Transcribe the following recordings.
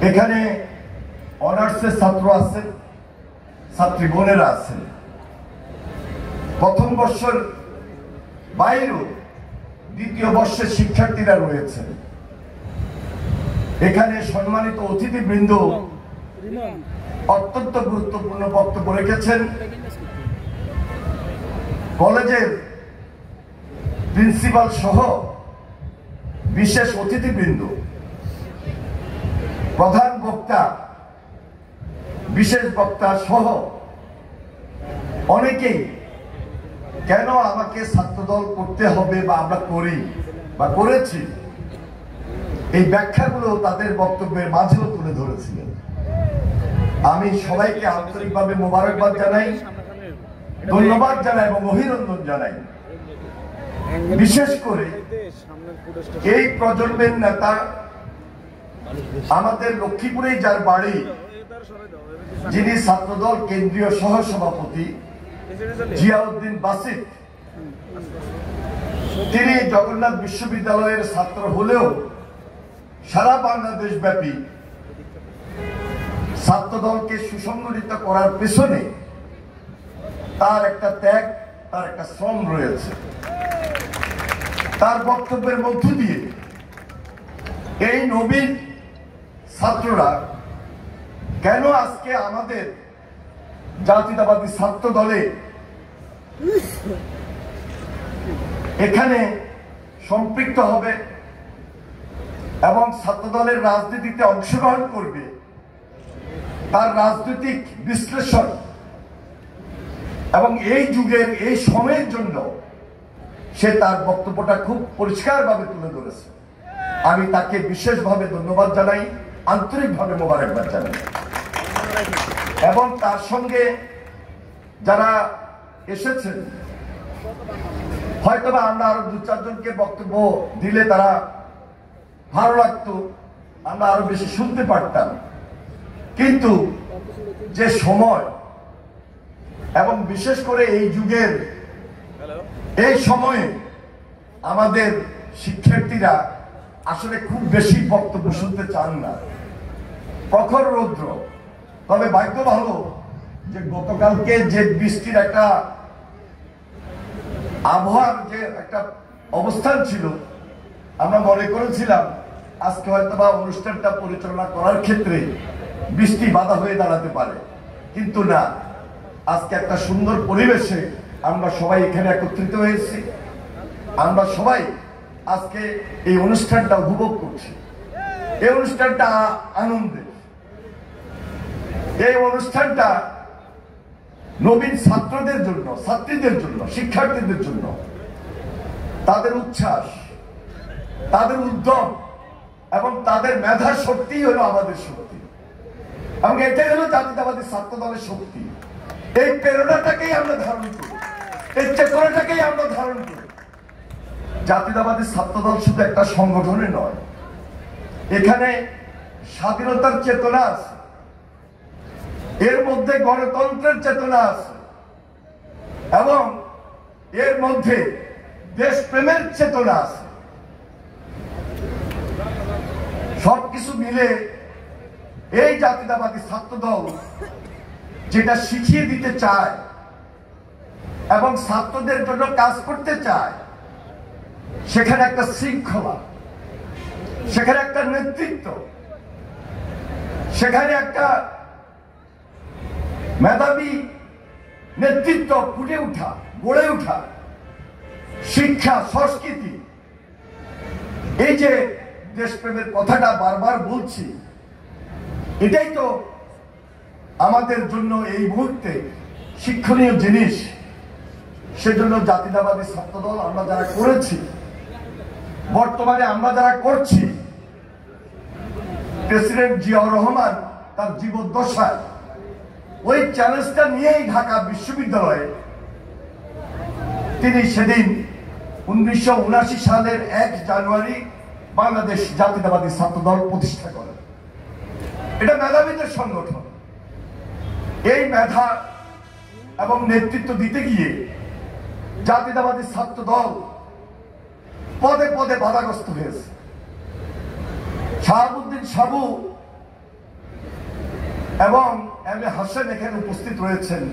এখানে অনার্সের ছাত্র আছেন, ছাত্রী বোনেরা আছেন, প্রথম বর্ষের বাইরেও দ্বিতীয় বর্ষের শিক্ষার্থীরা রয়েছেন। এখানে সম্মানিত অতিথিবৃন্দ অত্যন্ত গুরুত্বপূর্ণ বক্তব্য রেখেছেন। কলেজের প্রিন্সিপাল সহ বিশেষ অতিথিবৃন্দ, প্রধান বক্তা, বিশেষ বক্তা সহ অনেকেই কেন আমাকে ছাত্রদল করতে হবে বা আমরা করি বা করেছি, এই ব্যাখ্যাগুলো তাদের বক্তব্যের মাঝেও তুলে ধরেছিলেন। আমি সবাইকে আন্তরিকভাবে মোবারকবাদ জানাই, ধন্যবাদ জানাই এবং অভিনন্দন জানাই। বিশেষ করে এই প্রজন্মের নেতা, আমাদের লক্ষ্মীপুরেই যার বাড়ি, যিনি ছাত্রদল কেন্দ্রীয় সহ সভাপতি জিয়াউদ্দিন বাসিত, তিনি জগন্নাথ বিশ্ববিদ্যালয়ের ছাত্র হলেও সারা বাংলাদেশ ব্যাপী ছাত্রদলকে সুসংগঠিত করার পেছনে তার একটা ত্যাগ, তার একটা শ্রম রয়েছে। তার বক্তব্যের মধ্য দিয়ে এই নবীন ছাত্ররা কেন আজকে আমাদের জাতীয়তাবাদী ছাত্র দলে এখানে সম্পৃক্ত হবে এবং ছাত্রদলের রাজনীতিতে অংশগ্রহণ করবে, তার রাজনৈতিক বিশ্লেষণ এবং এই যুগের এই সময়ের জন্য সে তার বক্তব্যটা খুব পরিষ্কারভাবে তুলে ধরেছে। আমি তাকে বিশেষভাবে ধন্যবাদ জানাই, আন্তরিকভাবে মোবারকবাদ জানাই। এবং তার সঙ্গে যারা এসেছেন, হয়তোবা আমরা আরো দু চারজনকে বক্তব্য দিলে তারা ভালো লাগতো, আমরা আরো বেশি শুনতে পারতাম, কিন্তু যে সময় এবং বিশেষ করে এই যুগের এই সময়ে আমাদের শিক্ষার্থীরা আসলে খুব বেশি বক্তব্য শুনতে চান না, প্রখর রৌদ্র। তবে ভাগ্য ভালো যে গতকালকে যে বৃষ্টির একটা আবহাওয়ার যে একটা অবস্থান ছিল, আমরা মনে করেছিলাম আজকে হয়তো বা অনুষ্ঠানটা পরিচালনা করার ক্ষেত্রে বৃষ্টি বাধা হয়ে দাঁড়াতে পারে, কিন্তু না, আজকে একটা সুন্দর পরিবেশে আমরা সবাই এখানে একত্রিত হয়েছি। আমরা সবাই আজকে এই অনুষ্ঠানটা উপভোগ করছি। এই অনুষ্ঠানটা আনন্দের, এই অনুষ্ঠানটা নবীন ছাত্রদের জন্য, ছাত্রীদের জন্য, শিক্ষার্থীদের জন্য, তাদের উচ্ছ্বাস, তাদের উদ্যম এবং তাদের মেধা শক্তি হলো আমাদের শক্তি, এবং এটাই হলো জাতীয়তাবাদী ছাত্র দলের শক্তি। এই প্রেরণাটাকেই আমরা ধারণ করি, এই চেতনাটাকেই আমরা ধারণ করি। জাতীয়তাবাদী ছাত্র দল শুধু একটা সংগঠনে নয়, এখানে স্বাধীনতার চেতনা আছে, এর মধ্যে গণতন্ত্রের চেতনা আছে এবং এর মধ্যে দেশপ্রেমের চেতনা আছে। সবকিছু মিলে এই জাতীয়তাবাদী ছাত্র দল যেটা শিখিয়ে দিতে চায় এবং ছাত্রদের জন্য কাজ করতে চায়, সেখানে একটা শৃঙ্খলা, সেখানে একটা নেতৃত্ব, সেখানে একটা মেধাবী নেতৃত্ব ফুটে ওঠা, গড়ে ওঠা, শিক্ষা, সংস্কৃতি, এই যে দেশপ্রেমের কথাটা বারবার বলছি, এটাই তো আমাদের জন্য এই মুহূর্তে শিক্ষণীয় জিনিস। সেজন্য জাতীয়তাবাদী ছাত্রদল আমরা যারা করেছি, বর্তমানে আমরা যারা করছি, প্রেসিডেন্ট জিয়াউর রহমান তার জীবদ্দশায় ওই চ্যালেঞ্জটা নিয়েই ঢাকা বিশ্ববিদ্যালয়ে তিনি সেদিন 1979 সালের 1 জানুয়ারি বাংলাদেশ জাতীয়তাবাদী ছাত্রদল প্রতিষ্ঠা করেন। এটা মেধাবীদের সংগঠন। এই মেধা এবং নেতৃত্ব দিতে গিয়ে জাতীয়তাবাদী ছাত্রদল পদে পদে বাধাগ্রস্ত হয়েছে। শাহাবুদ্দিন সাবু এবং এম এ হাসান এখানে উপস্থিত রয়েছেন,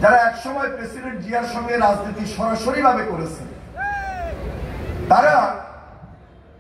যারা একসময় প্রেসিডেন্ট জিয়ার সঙ্গে রাজনীতি সরাসরি ভাবে করেছেন। তারা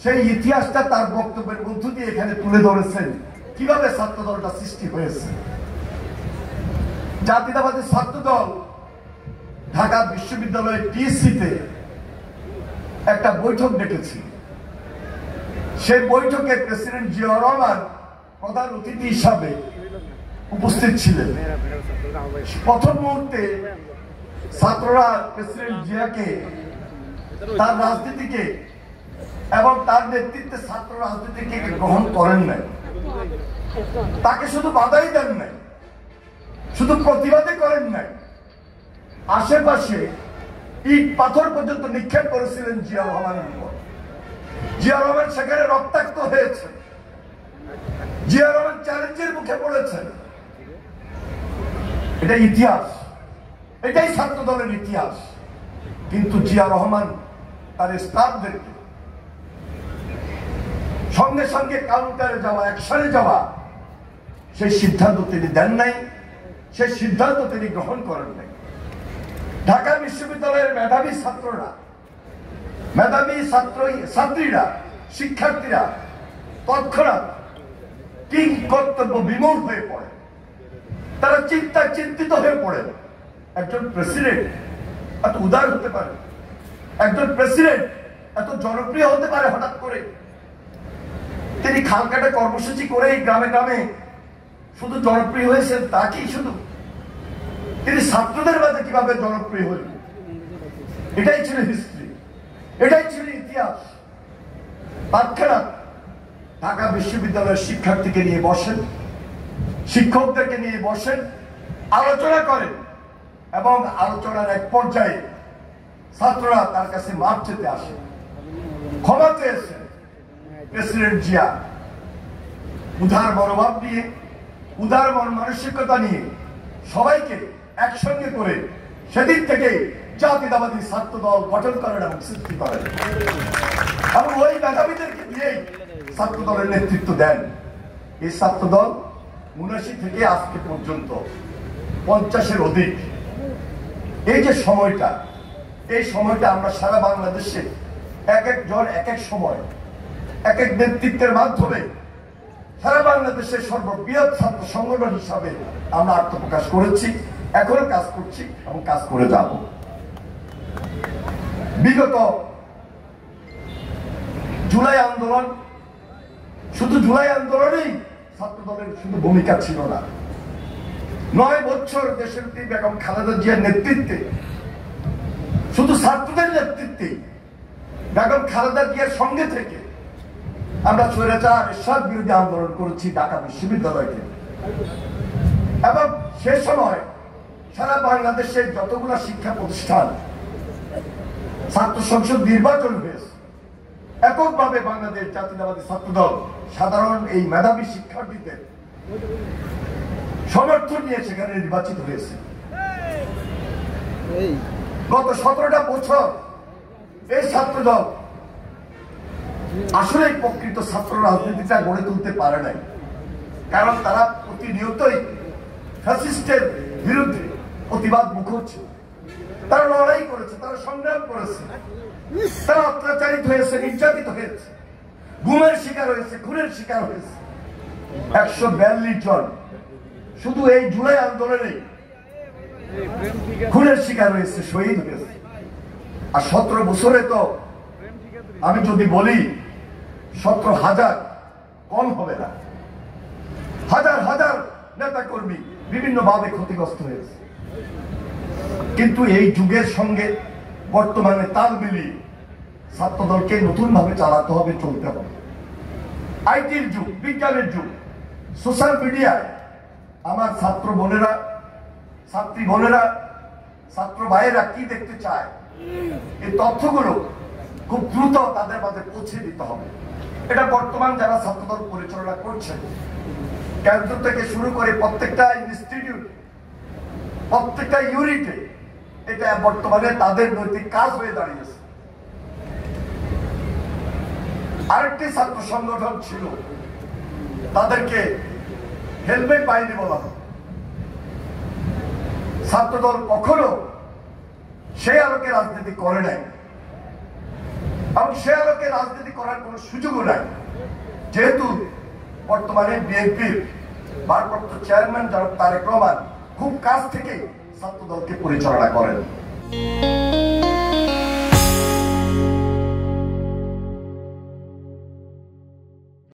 সেই ইতিহাসটা তার বক্তব্যের মধ্য দিয়ে এখানে তুলে ধরেছেন, কিভাবে ছাত্র দলটা সৃষ্টি হয়েছে। জাতীয়তাবাদী ছাত্র দল ঢাকা বিশ্ববিদ্যালয়ের টিএসসিতে একটা বৈঠক ডেকেছিল। সেই বৈঠকে প্রেসিডেন্ট জিয়াউর রহমান প্রধান অতিথি হিসাবে উপস্থিত ছিলেন। প্রথম মুহূর্তে ছাত্ররা প্রেসিডেন্ট জিয়াকে, তার রাজনীতিকে এবং তার নেতৃত্বে ছাত্র রাজনীতিকে গ্রহণ করেন নাই, তাকে শুধু বাধাই দেন নাই, শুধু প্রতিবাদই করেন নাই, আশেপাশে ইট পাথর পর্যন্ত নিক্ষেপ করেছিলেন জিয়াউর রহমানের উপর। জিয়াউর রহমান সেখানে রক্তাক্ত হয়েছে, জিয়াউর রহমান চ্যালেঞ্জের মুখে পড়েছেন। এটা ইতিহাস, এটাই ছাত্র দলের ইতিহাস। কিন্তু জিয়াউর রহমান তার স্টাফদেরকে সঙ্গে সঙ্গে কাউন্টারে যাওয়া, অ্যাকশনে যাওয়া, সেই সিদ্ধান্ত তিনি দেন নাই, সেই সিদ্ধান্ত তিনি গ্রহণ করেন নাই। ঢাকা বিশ্ববিদ্যালয়ের মেধাবী ছাত্ররা, মেধাবী ছাত্রীরা, শিক্ষার্থীরা তৎক্ষণাৎ কি কর্তব্য বিমূঢ় হয়ে পড়ে, তারা চিন্তিত হয়ে পড়ে। একজন প্রেসিডেন্ট এত উদার হতে পারে, একজন প্রেসিডেন্ট এত জনপ্রিয় হতে পারে হঠাৎ করে। তিনি খালকাটা কর্মসূচি করেই গ্রামে গ্রামে শুধু জনপ্রিয় হয়েছেন তা কি? শুধু তিনি ছাত্রদের মাঝে কিভাবে জনপ্রিয় হলেন? এটাই ছিল হিস্ট্রি, এটাই ছিল ইতিহাস। তৎক্ষণাৎ ঢাকা বিশ্ববিদ্যালয়ের শিক্ষার্থীকে নিয়ে বসেন, শিক্ষকদেরকে নিয়ে বসেন, আলোচনা করেন এবং আলোচনার এক পর্যায়ে ছাত্ররা তার কাছে মাপ চেতে আসে, ক্ষমা চেয়েছেন। প্রেসিডেন্ট জিয়া উদার মনোভাব নিয়ে, উদার মন মানসিকতা নিয়ে সবাইকে একসঙ্গে করে সেদিন থেকে জাতীয়তাবাদী ছাত্র দল গঠন করেন এবং সৃষ্টি করেন এবং ওই মেধাবীদেরকে দিয়েই ছাত্র দলের নেতৃত্ব দেন। এই ছাত্র দল ৭৯ থেকে আজকে পর্যন্ত ৫০-এর অধিক, এই যে সময়টা, এই সময়টা আমরা সারা বাংলাদেশে এক একজন এক এক সময় এক এক নেতৃত্বের মাধ্যমে সারা বাংলাদেশের সর্ববৃহৎ ছাত্র সংগঠন হিসাবে আমরা আত্মপ্রকাশ করেছি, এখনো কাজ করছি এবং কাজ করে যাব। বিগত জুলাই আন্দোলন, শুধু জুলাই আন্দোলনেই ছাত্র দলের শুধু ভূমিকা ছিল না। ৯ বছর দেশের বেগম খালেদা জিয়ার নেতৃত্বে, শুধু ছাত্রদের নেতৃত্বে বেগম খালেদা জিয়ার সঙ্গে থেকে আমরা স্বৈরাচার এরশাদ বিরোধী আন্দোলন করেছি ঢাকা বিশ্ববিদ্যালয়কে। এবং সে সময় সারা বাংলাদেশের যতগুলো শিক্ষা প্রতিষ্ঠান ছাত্র সংসদ নির্বাচন হয়েছে, এককভাবে বাংলাদেশ জাতীয়তাবাদী ছাত্র দল সাধারণ এই মেধাবী শিক্ষার্থীদের সমর্থন নিয়ে সেখানে নির্বাচিত হয়েছে। গত ১৭টা বছর এই ছাত্র দল আসলে প্রকৃত ছাত্র রাজনীতিটা গড়ে তুলতে পারে নাই, কারণ তারা প্রতিনিয়তই ফ্যাসিস্টের বিরুদ্ধে প্রতিবাদ মুখর ছিল। তারা লড়াই করেছে, তারা সংগ্রাম করেছে, তারা অত্যাচারিত হয়েছে, নির্যাতিত হয়েছে, গুমের শিকার হয়েছে, খুনের শিকার হয়েছে। ১৪২ জন শুধু এই জুলাই আন্দোলনে খুনের শিকার হয়েছে, শহীদ হয়েছে। আর ১৭ বছরে তো আমি যদি বলি ১৭,০০০ কম হবে না। হাজার হাজার নেতা কর্মী বিভিন্ন ভাবে ক্ষতিগ্রস্ত হয়েছে। কিন্তু এই যুগের সঙ্গে বর্তমানে তাল মিলিয়ে ছাত্র দলকে নতুন ভাবে চালাতে হবে, চলতে হবে। আইটির যুগ, বিজ্ঞানের যুগ, সোশ্যাল মিডিয়ায় আমার ছাত্র বোনেরা, ছাত্রী বোনেরা, ছাত্র ভাইয়েরা কি দেখতে চায়, এই তথ্যগুলো খুব দ্রুত তাদের মাঝে পৌঁছে দিতে হবে। এটা বর্তমান যারা ছাত্রদল পরিচালনা করছেন, কেন্দ্র থেকে শুরু করে প্রত্যেকটা ইনস্টিটিউট, প্রত্যেকটা ইউনিটে এটা বর্তমানে তাদের নৈতিক কাজ হয়ে দাঁড়িয়েছে। আরেকটি ছাত্র সংগঠন ছিল, তাদেরকে হেলমেট বাহিনী বলা হয়। ছাত্রদল কখনো সেই আলোকে রাজনীতি করে নাই এবং সে আলোকে রাজনীতি করার কোন সুযোগও নাই, যেহেতু বর্তমানে বিএনপির ভারপ্রাপ্ত চেয়ারম্যান জনাব তারেক রহমান খুব কাছ থেকে ছাত্রদলকে পরিচালনা করেন।